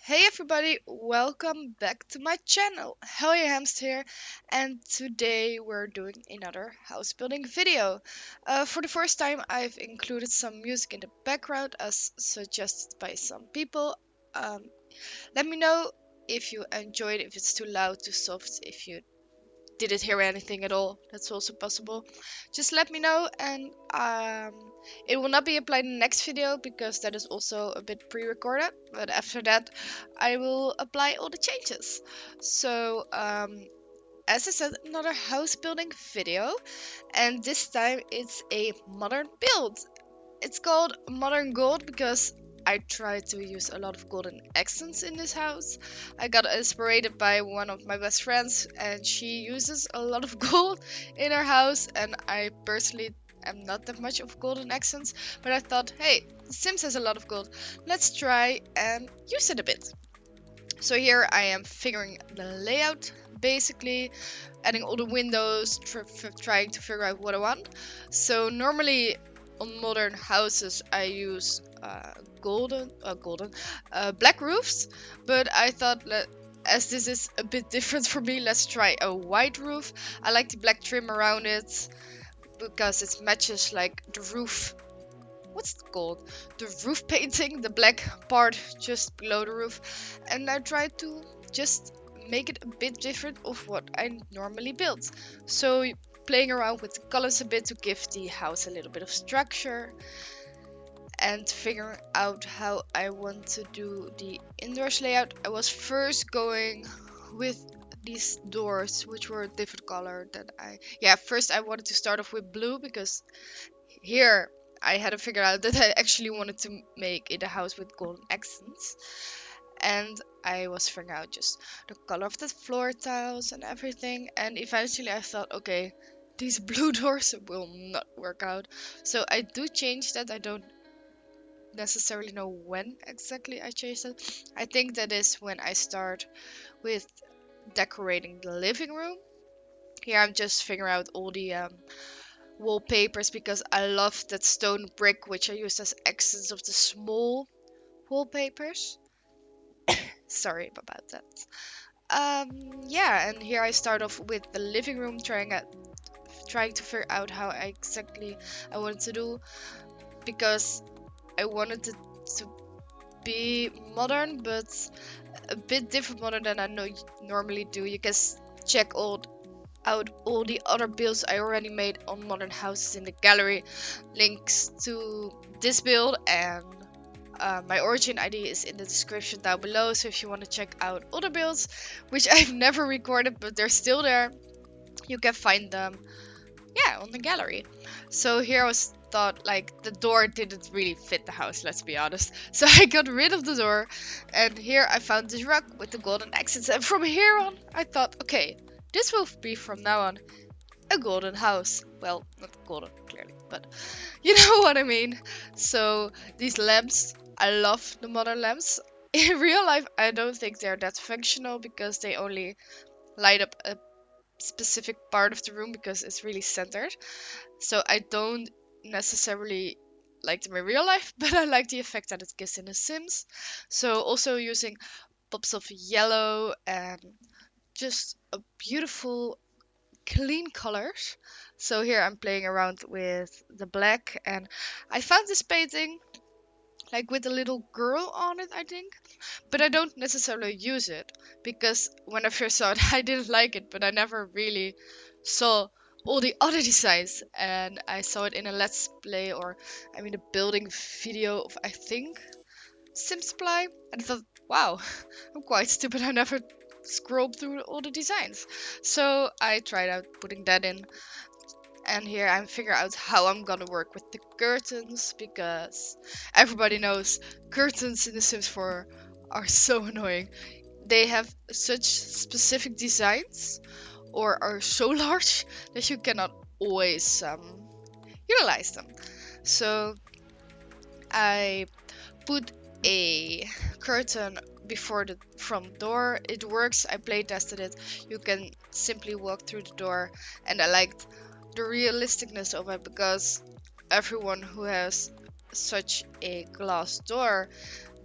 Hey everybody, welcome back to my channel. HellYeahHamster here, and today we're doing another house building video. For the first time I've included some music in the background as suggested by some people. Um, Let me know if you enjoyed, if it's too loud, too soft, if you didn't hear anything at all. That's also possible. Just let me know, and it will not be applied in the next video because that is also a bit pre-recorded. But after that, I will apply all the changes. So as I said, another house building video, and this time it's a modern build. It's called Modern Gold because I tried to use a lot of golden accents in this house. I got inspired by one of my best friends, and she uses a lot of gold in her house, and I personally am not that much of golden accents, but I thought, hey, The Sims has a lot of gold. Let's try and use it a bit. So here I am figuring the layout, basically adding all the windows, trying to figure out what I want. So normally on modern houses I use black roofs, but I thought as this is a bit different for me, let's try a white roof. I like the black trim around it because it matches like the roof. What's it called? The roof painting, the black part just below the roof. And I tried to just make it a bit different of what I normally build. So playing around with the colors a bit to give the house a little bit of structure. And figuring out how I want to do the indoors layout. I was first going with these doors, which were a different color than first I wanted to start off with blue because here I had to figure out that I actually wanted to make it a house with golden accents. And I was figuring out just the color of the floor tiles and everything. And eventually I thought, okay, these blue doors will not work out. So I do change that. I don't necessarily know when exactly I changed it. I think that is when I start with decorating the living room. Here I'm just figuring out all the wallpapers because I love that stone brick which I used as accents of the small wallpapers. Sorry about that. Yeah, and here I start off with the living room, trying to figure out how exactly I wanted to do, because I wanted it to be modern, but a bit different modern than I normally do. You can check out all the other builds I already made on modern houses in the gallery. Links to this build and my origin ID is in the description down below, so if you want to check out other builds which I've never recorded but they're still there, you can find them on the gallery. So here I was thought like the door didn't really fit the house, let's be honest, so I got rid of the door, and here I found this rug with the golden accents, and from here on I thought, okay, this will be from now on a golden house. Well, not golden clearly, but you know what I mean. So these lamps, I love the modern lamps. In real life I don't think they're that functional because they only light up a specific part of the room because it's really centered. So I don't necessarily like them in real life, but I like the effect that it gives in The Sims. So also using pops of yellow and just a beautiful clean colors. So here I'm playing around with the black, and I found this painting like with a little girl on it, I think, but I don't necessarily use it because when I first saw it I didn't like it, but I never really saw all the other designs, and I saw it in a let's play, or I mean a building video of, I think, Simsply, and I thought, wow, I'm quite stupid, I never scrolled through all the designs. So I tried out putting that in, and here I'm figuring out how I'm gonna work with the curtains, because everybody knows curtains in The Sims 4 are so annoying. They have such specific designs or are so large that you cannot always utilize them. So I put a curtain before the front door. It works. I play tested it. You can simply walk through the door, and I liked the realisticness of it because everyone who has such a glass door,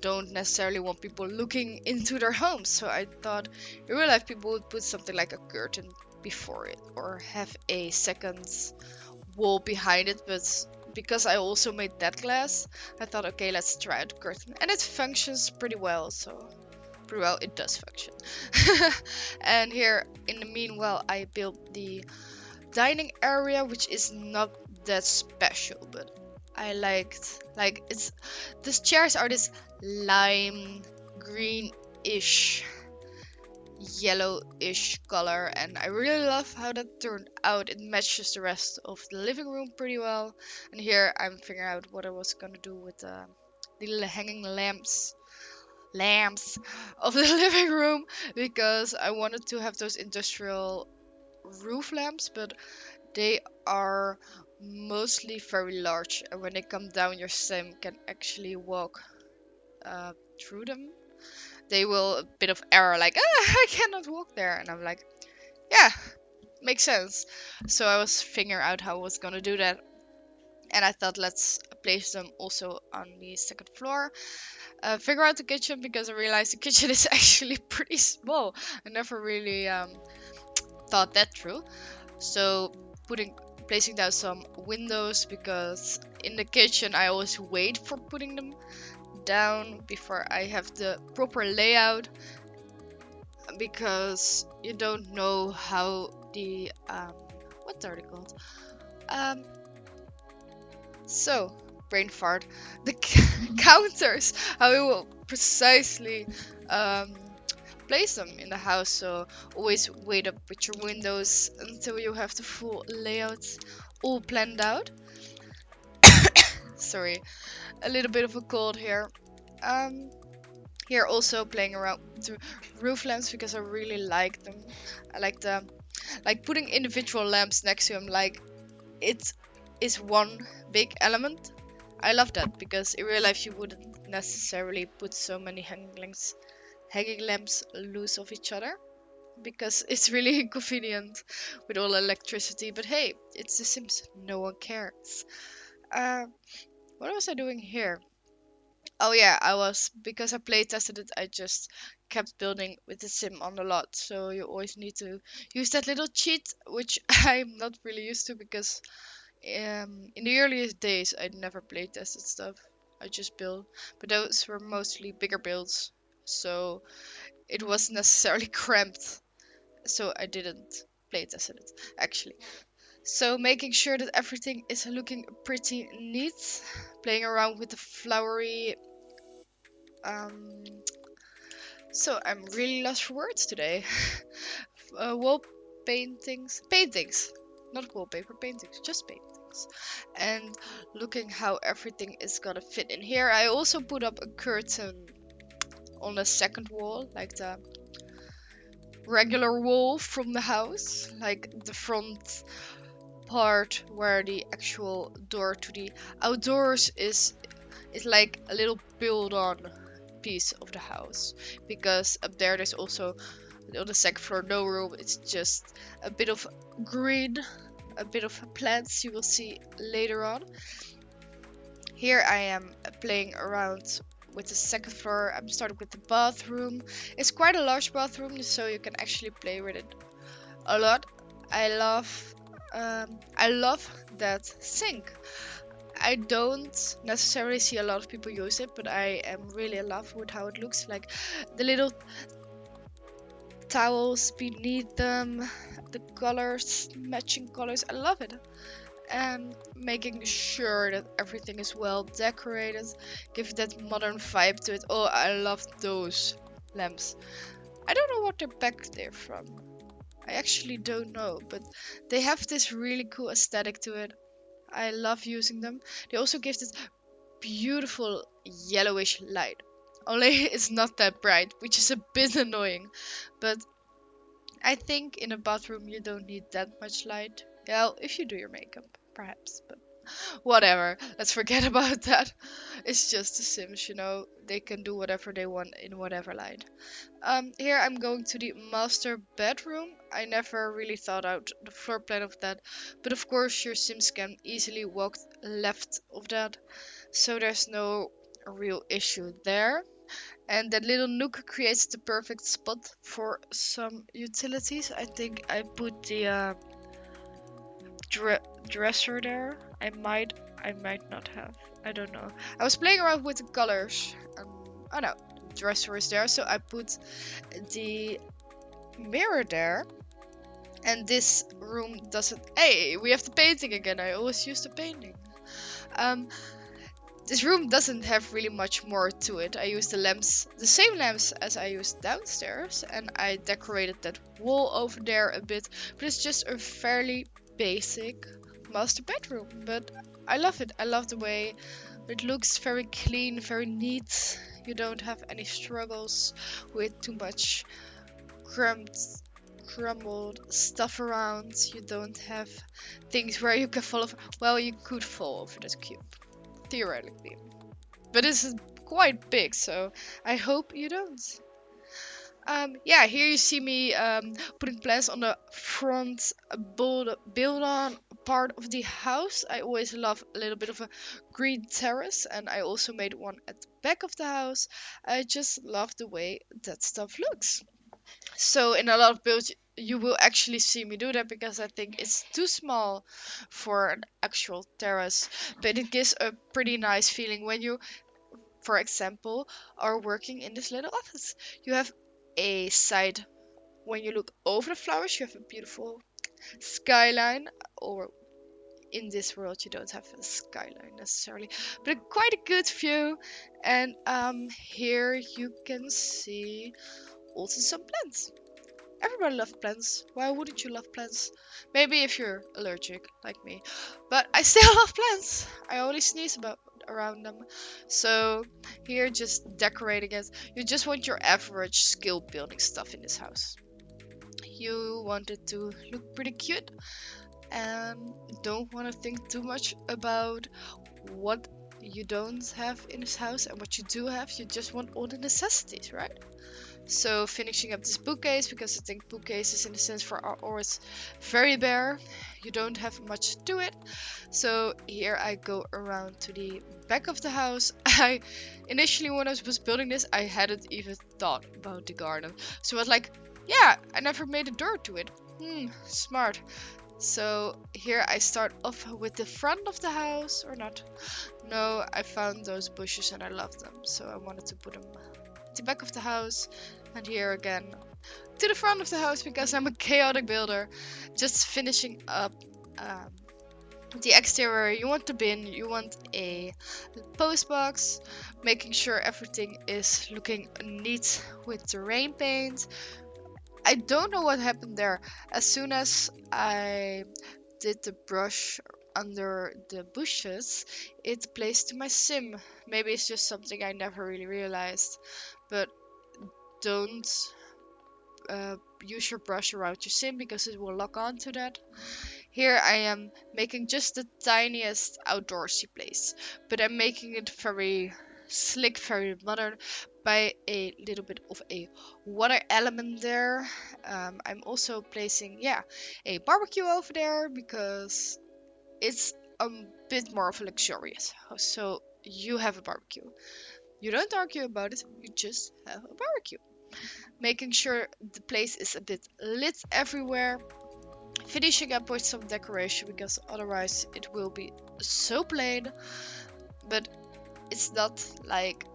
don't necessarily want people looking into their homes. So I thought in real life people would put something like a curtain before it or have a second wall behind it, but because I also made that glass, I thought, okay, let's try out curtain, and it functions pretty well. So pretty well, it does function. And here, in the meanwhile, I built the dining area, which is not that special, but I liked, like, it's, these chairs are this lime green-ish, yellowish color, and I really love how that turned out. It matches the rest of the living room pretty well. And here I'm figuring out what I was gonna do with the little hanging lamps of the living room, because I wanted to have those industrial roof lamps, but they are mostly very large, and when they come down, your sim can actually walk through them. They will a bit of error, like, I cannot walk there, and I'm like, yeah, makes sense. So I was figuring out how I was gonna do that, and I thought, let's place them also on the second floor. Figure out the kitchen, because I realized the kitchen is actually pretty small. I never really thought that through. So placing down some windows, because in the kitchen I always wait for putting them down before I have the proper layout, because you don't know how the what are they called? So brain fart. The counters, how you will precisely place them in the house. So always wait up with your windows until you have the full layout all planned out. Sorry, a little bit of a cold here. Here also playing around with the roof lamps, because I really like them. I like putting individual lamps next to them, like it is one big element. I love that, because in real life you wouldn't necessarily put so many hanging lamps loose of each other, because it's really inconvenient with all electricity. But hey, it's The Sims, no one cares. What was I doing here? Oh yeah, because I play tested it, I just kept building with the sim on the lot. So you always need to use that little cheat, which I'm not really used to, because in the earliest days I never play tested stuff. I just built, but those were mostly bigger builds, so it wasn't necessarily cramped. So I didn't play tested it actually. So making sure that everything is looking pretty neat, playing around with the flowery. So I'm really lost for words today. Wall paintings, not wallpaper, paintings, just paintings. And looking how everything is gonna fit in here. I also put up a curtain on the second wall, like the regular wall from the house, like the front part where the actual door to the outdoors is like a little build-on piece of the house, because up there's also on the second floor no room. It's just a bit of green, a bit of plants you will see later on. Here I am playing around with the second floor. I'm starting with the bathroom. It's quite a large bathroom, so you can actually play with it a lot. I love that sink. I don't necessarily see a lot of people use it, but I am really in love with how it looks. Like the little towels beneath them, the colors, matching colors. I love it. And making sure that everything is well decorated, give that modern vibe to it. Oh, I love those lamps. I don't know what they're back there from. I actually don't know, but they have this really cool aesthetic to it. I love using them. They also give this beautiful yellowish light. Only it's not that bright, which is a bit annoying. But I think in a bathroom you don't need that much light. Well, if you do your makeup, perhaps. But whatever. Let's forget about that. It's just The Sims, you know. They can do whatever they want in whatever light. Here I'm going to the master bedroom. I never really thought out the floor plan of that, but of course your Sims can easily walk left of that, so there's no a real issue there. And that little nook creates the perfect spot for some utilities. I think I put the dresser there. I might not have. I don't know. I was playing around with the colors. Oh no, dresser is there, so I put the mirror there. And this room doesn't. Hey, we have the painting again. I always use the painting. This room doesn't have really much more to it. I used the lamps, the same lamps as I used downstairs, and I decorated that wall over there a bit. But it's just a fairly basic master bedroom. But I love it. I love the way it looks, very clean, very neat. You don't have any struggles with too much crumbled stuff around. You don't have things where you can fall over. Well, you could fall over this cube, theoretically. But this is quite big, so I hope you don't. Yeah, here you see me putting plants on the front build-on part of the house. I always love a little bit of a green terrace, and I also made one at the back of the house. I just love the way that stuff looks. So in a lot of builds, you will actually see me do that because I think it's too small for an actual terrace. But it gives a pretty nice feeling when you, for example, are working in this little office. You have a side, when you look over the flowers, you have a beautiful skyline, or in this world you don't have a skyline necessarily, but quite a good view. And here you can see also some plants. Everybody loves plants. Why wouldn't you love plants? Maybe if you're allergic like me, but I still love plants. I only sneeze around them. So here, just decorating it. You just want your average skill building stuff in this house. You want it to look pretty cute and don't want to think too much about what you don't have in this house and what you do have. You just want all the necessities, right? So finishing up this bookcase, because I think bookcases in a sense for are always very bare. You don't have much to it. So here I go around to the back of the house. I initially, when I was building this, I hadn't even thought about the garden. So I was like, yeah, I never made a door to it. Smart. So here I start off with the front of the house, or not. No, I found those bushes and I love them. So I wanted to put them at the back of the house. And here again to the front of the house because I'm a chaotic builder. Just finishing up the exterior. You want the bin, you want a post box, making sure everything is looking neat with the rain paint. I don't know what happened there. As soon as I did the brush under the bushes, it placed to my sim. Maybe it's just something I never really realized, but don't use your brush around your sim because it will lock onto that. Here I am making just the tiniest outdoorsy place, but I'm making it very slick, very modern by a little bit of a water element there. I'm also placing, a barbecue over there because it's a bit more of a luxurious house. So you have a barbecue. You don't argue about it, you just have a barbecue. Making sure the place is a bit lit everywhere. Finishing up with some decoration because otherwise it will be so plain. But it's not like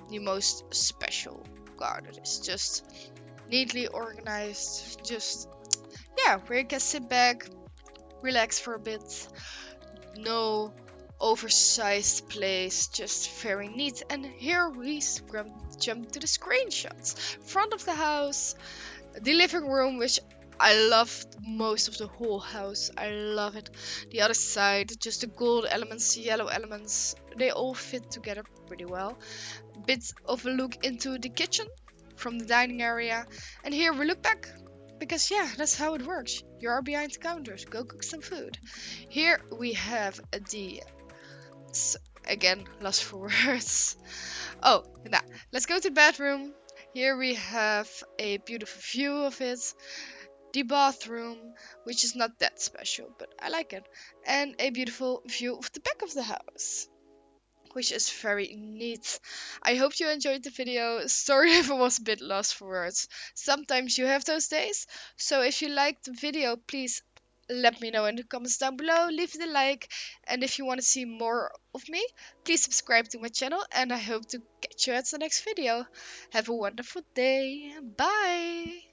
the most special garden. It's just neatly organized. Just, where you can sit back, relax for a bit. No oversized place, just very neat. And here we jump to the screenshots. Front of the house, the living room, which I love most of the whole house. I love it. The other side, just the gold elements, the yellow elements, they all fit together pretty well. Bit of a look into the kitchen from the dining area. And here we look back. Because that's how it works. You are behind the counters. Go cook some food. Here we have the... Again, lost for words. Oh, now let's go to the bedroom. Here we have a beautiful view of it. The bathroom, which is not that special, but I like it. And a beautiful view of the back of the house. which is very neat. I hope you enjoyed the video. Sorry if I was a bit lost for words. Sometimes you have those days. So if you liked the video, please let me know in the comments down below. Leave the like. And if you want to see more of me, please subscribe to my channel. And I hope to catch you at the next video. Have a wonderful day. Bye.